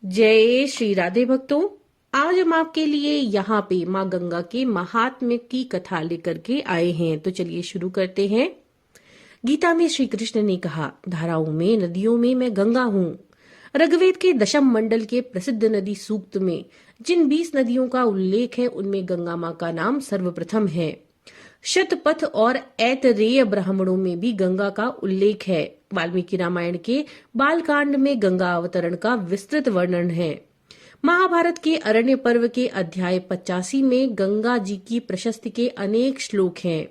जय श्री राधे भक्तों। आज हम आपके लिए यहाँ पे माँ गंगा के महात्म्य की कथा लेकर के आए हैं। तो चलिए शुरू करते हैं। गीता में श्री कृष्ण ने कहा, धाराओं में नदियों में मैं गंगा हूँ। ऋग्वेद के दशम मंडल के प्रसिद्ध नदी सूक्त में जिन 20 नदियों का उल्लेख है उनमें गंगा माँ का नाम सर्वप्रथम है। शतपथ और ऐतरेय ब्राह्मणों में भी गंगा का उल्लेख है। वाल्मीकि रामायण के बालकांड में गंगा अवतरण का विस्तृत वर्णन है। महाभारत के अरण्य पर्व के अध्याय 85 में गंगा जी की प्रशस्ति के अनेक श्लोक हैं।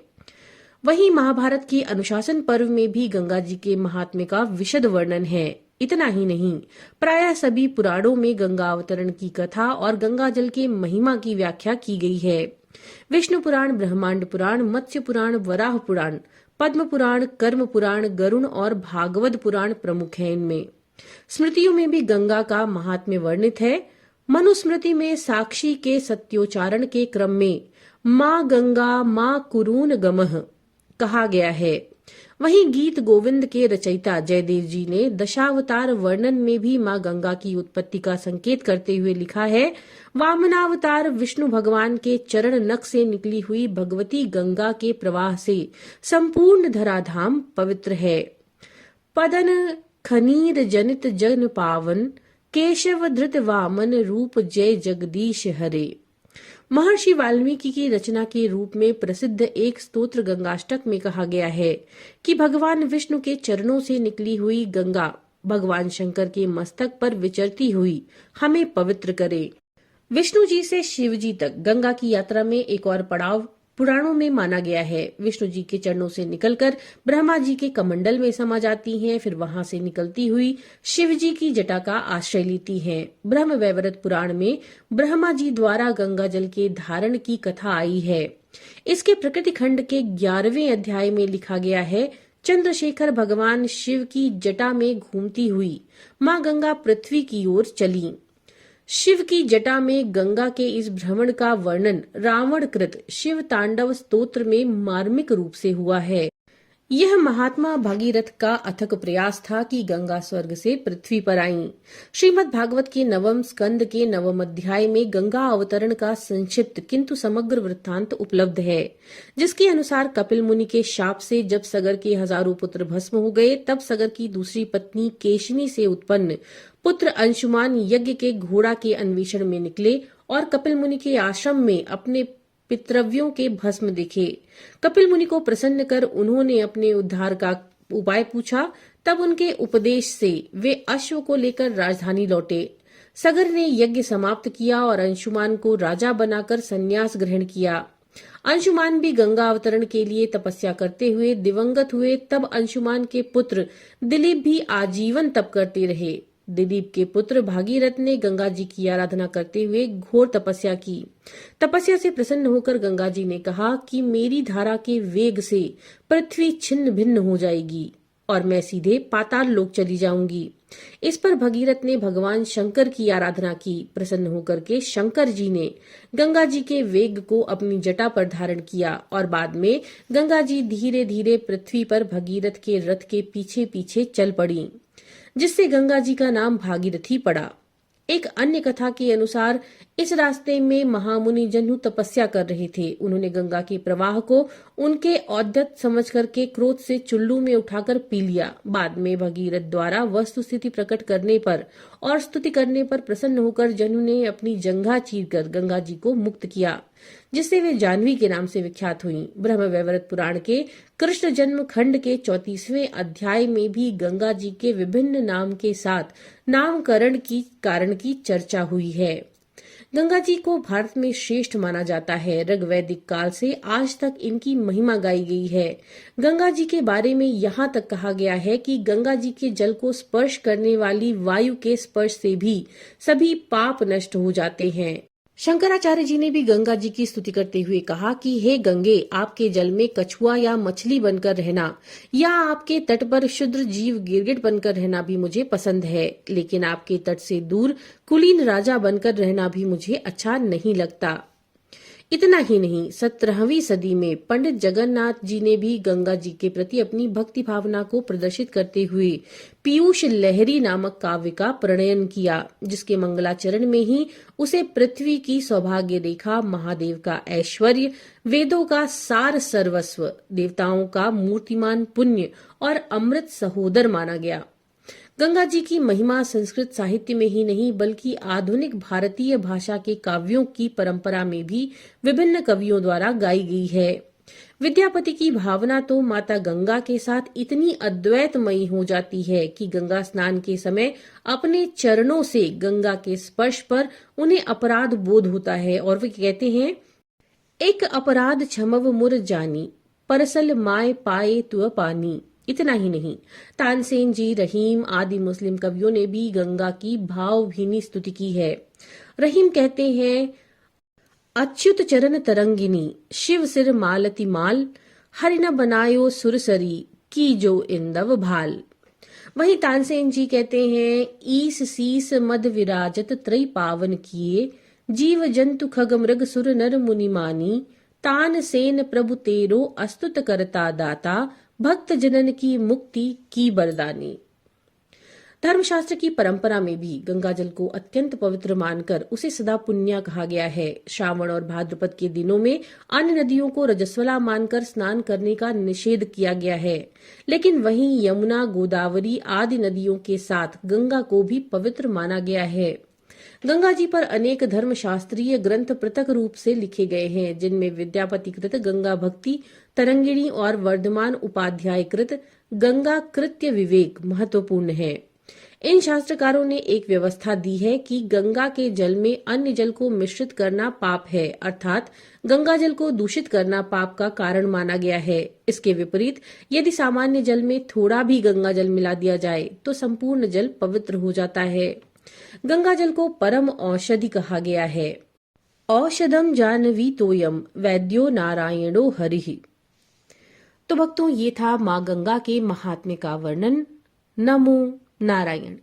वहीं महाभारत के अनुशासन पर्व में भी गंगा जी के महात्म्य का विशद वर्णन है। इतना ही नहीं, प्रायः सभी पुराणों में गंगा अवतरण की कथा और गंगा जल के महिमा की व्याख्या की गई है। विष्णु पुराण, ब्रह्मांड पुराण, मत्स्य पुराण, वराह पुराण, पद्म पुराण, कर्म पुराण, गरुण और भागवत पुराण प्रमुख हैं। इनमें स्मृतियों में भी गंगा का महात्म्य वर्णित है। मनुस्मृति में साक्षी के सत्योच्चारण के क्रम में माँ गंगा माँ कुरून गमः कहा गया है। वहीं गीत गोविंद के रचयिता जयदेव जी ने दशावतार वर्णन में भी माँ गंगा की उत्पत्ति का संकेत करते हुए लिखा है, वामनावतार विष्णु भगवान के चरण नख से निकली हुई भगवती गंगा के प्रवाह से संपूर्ण धराधाम पवित्र है। पदन खनीर जनित जन पावन, केशव धृत वामन रूप जय जगदीश हरे। महर्षि वाल्मीकि की रचना के रूप में प्रसिद्ध एक स्तोत्र गंगाष्टक में कहा गया है कि भगवान विष्णु के चरणों से निकली हुई गंगा भगवान शंकर के मस्तक पर विचरती हुई हमें पवित्र करे। विष्णु जी से शिव जी तक गंगा की यात्रा में एक और पड़ाव पुराणों में माना गया है। विष्णु जी के चरणों से निकलकर ब्रह्मा जी के कमंडल में समा जाती हैं, फिर वहां से निकलती हुई शिव जी की जटा का आश्रय लेती हैं। ब्रह्म वैवर्त पुराण में ब्रह्मा जी द्वारा गंगा जल के धारण की कथा आई है। इसके प्रकृति खंड के 11वें अध्याय में लिखा गया है, चंद्रशेखर भगवान शिव की जटा में घूमती हुई माँ गंगा पृथ्वी की ओर चली। शिव की जटा में गंगा के इस भ्रमण का वर्णन रावण कृत शिव तांडव स्तोत्र में मार्मिक रूप से हुआ है। यह महात्मा भागीरथ का अथक प्रयास था कि गंगा स्वर्ग से पृथ्वी पर आईं। श्रीमद् भागवत के 9वें स्कंद के 9वें अध्याय में गंगा अवतरण का संक्षिप्त किंतु समग्र वृत्तांत उपलब्ध है, जिसके अनुसार कपिल मुनि के शाप से जब सगर के हजारों पुत्र भस्म हो गए, तब सगर की दूसरी पत्नी केशिनी से उत्पन्न पुत्र अंशुमान यज्ञ के घोड़ा के अन्वेषण में निकले और कपिल मुनि के आश्रम में अपने पितृव्यों के भस्म दिखे। कपिल मुनि को प्रसन्न कर उन्होंने अपने उद्धार का उपाय पूछा। तब उनके उपदेश से वे अश्व को लेकर राजधानी लौटे। सगर ने यज्ञ समाप्त किया और अंशुमान को राजा बनाकर संन्यास ग्रहण किया। अंशुमान भी गंगा अवतरण के लिए तपस्या करते हुए दिवंगत हुए। तब अंशुमान के पुत्र दिलीप भी आजीवन तप करते रहे। दिलीप के पुत्र भागीरथ ने गंगा जी की आराधना करते हुए घोर तपस्या की। तपस्या से प्रसन्न होकर गंगा जी ने कहा कि मेरी धारा के वेग से पृथ्वी छिन्न भिन्न हो जाएगी और मैं सीधे पाताल लोक चली जाऊंगी। इस पर भगीरथ ने भगवान शंकर की आराधना की। प्रसन्न होकर के शंकर जी ने गंगा जी के वेग को अपनी जटा पर धारण किया और बाद में गंगा जी धीरे धीरे पृथ्वी पर भगीरथ के रथ के पीछे पीछे चल पड़ी, जिससे गंगा जी का नाम भागीरथी पड़ा। एक अन्य कथा के अनुसार इस रास्ते में महामुनि जन्हु तपस्या कर रहे थे। उन्होंने गंगा के प्रवाह को उनके औद्धत समझ करके क्रोध से चुल्लू में उठाकर पी लिया। बाद में भगीरथ द्वारा वस्तु स्थिति प्रकट करने पर और स्तुति करने पर प्रसन्न होकर जन्हु ने अपनी जंघा चीरकर गंगा जी को मुक्त किया, जिससे वे जाह्नवी के नाम से विख्यात हुई। ब्रह्म वैवर्त पुराण के कृष्ण जन्म खंड के 34वें अध्याय में भी गंगा जी के विभिन्न नाम के साथ नामकरण की कारण की चर्चा हुई है। गंगा जी को भारत में श्रेष्ठ माना जाता है। ऋग्वैदिक काल से आज तक इनकी महिमा गाई गई है। गंगा जी के बारे में यहाँ तक कहा गया है कि गंगा जी के जल को स्पर्श करने वाली वायु के स्पर्श से भी सभी पाप नष्ट हो जाते हैं। शंकराचार्य जी ने भी गंगा जी की स्तुति करते हुए कहा कि हे गंगे, आपके जल में कछुआ या मछली बनकर रहना या आपके तट पर क्षुद्र जीव गिरगिट बनकर रहना भी मुझे पसंद है, लेकिन आपके तट से दूर कुलीन राजा बनकर रहना भी मुझे अच्छा नहीं लगता। इतना ही नहीं, 17वीं सदी में पंडित जगन्नाथ जी ने भी गंगा जी के प्रति अपनी भक्ति भावना को प्रदर्शित करते हुए पीयूष लहरी नामक काव्य का प्रणयन किया, जिसके मंगलाचरण में ही उसे पृथ्वी की सौभाग्य रेखा, महादेव का ऐश्वर्य, वेदों का सार सर्वस्व, देवताओं का मूर्तिमान पुण्य और अमृत सहोदर माना गया। गंगा जी की महिमा संस्कृत साहित्य में ही नहीं बल्कि आधुनिक भारतीय भाषा के काव्यों की परंपरा में भी विभिन्न कवियों द्वारा गाई गई है। विद्यापति की भावना तो माता गंगा के साथ इतनी अद्वैतमयी हो जाती है कि गंगा स्नान के समय अपने चरणों से गंगा के स्पर्श पर उन्हें अपराध बोध होता है और वे कहते हैं, एक अपराध क्षमव मुर जानी, परसल माय पाए तुअ पानी। इतना ही नहीं, तानसेन जी, रहीम आदि मुस्लिम कवियों ने भी गंगा की भावभीनी स्तुति की है। रहीम कहते हैं, अच्युत चरण तरंगिनी, शिव सिर मालती माल, हरि न बनायो सुरसरी, की जो इंदव भाल। वहीं तानसेन जी कहते हैं, ईस शीस मद विराजत त्रय पावन किए, जीव जंतु खग मृग सुर नर मुनि मानी, तानसेन प्रभु तेरो अस्तुत करता दाता, भक्त जनन की मुक्ति की बरदानी। धर्मशास्त्र की परंपरा में भी गंगा जल को अत्यंत पवित्र मानकर उसे सदा पुण्य कहा गया है। श्रावण और भाद्रपद के दिनों में अन्य नदियों को रजस्वला मानकर स्नान करने का निषेध किया गया है, लेकिन वहीं यमुना, गोदावरी आदि नदियों के साथ गंगा को भी पवित्र माना गया है। गंगा जी पर अनेक धर्मशास्त्रीय ग्रंथ पृथक रूप से लिखे गए हैं, जिनमें विद्यापति कृत गंगा भक्ति तरंगिणी और वर्धमान उपाध्याय कृत गंगा कृत्य विवेक महत्वपूर्ण है। इन शास्त्रकारों ने एक व्यवस्था दी है कि गंगा के जल में अन्य जल को मिश्रित करना पाप है, अर्थात गंगा जल को दूषित करना पाप का कारण माना गया है। इसके विपरीत यदि सामान्य जल में थोड़ा भी गंगा जल मिला दिया जाए तो संपूर्ण जल पवित्र हो जाता है। गंगा जल को परम औषधि कहा गया है। औषधम जानवी तोयम वैद्यो नारायणो हरिः। तो भक्तों, ये था माँ गंगा के महात्म्य का वर्णन। नमो नारायण।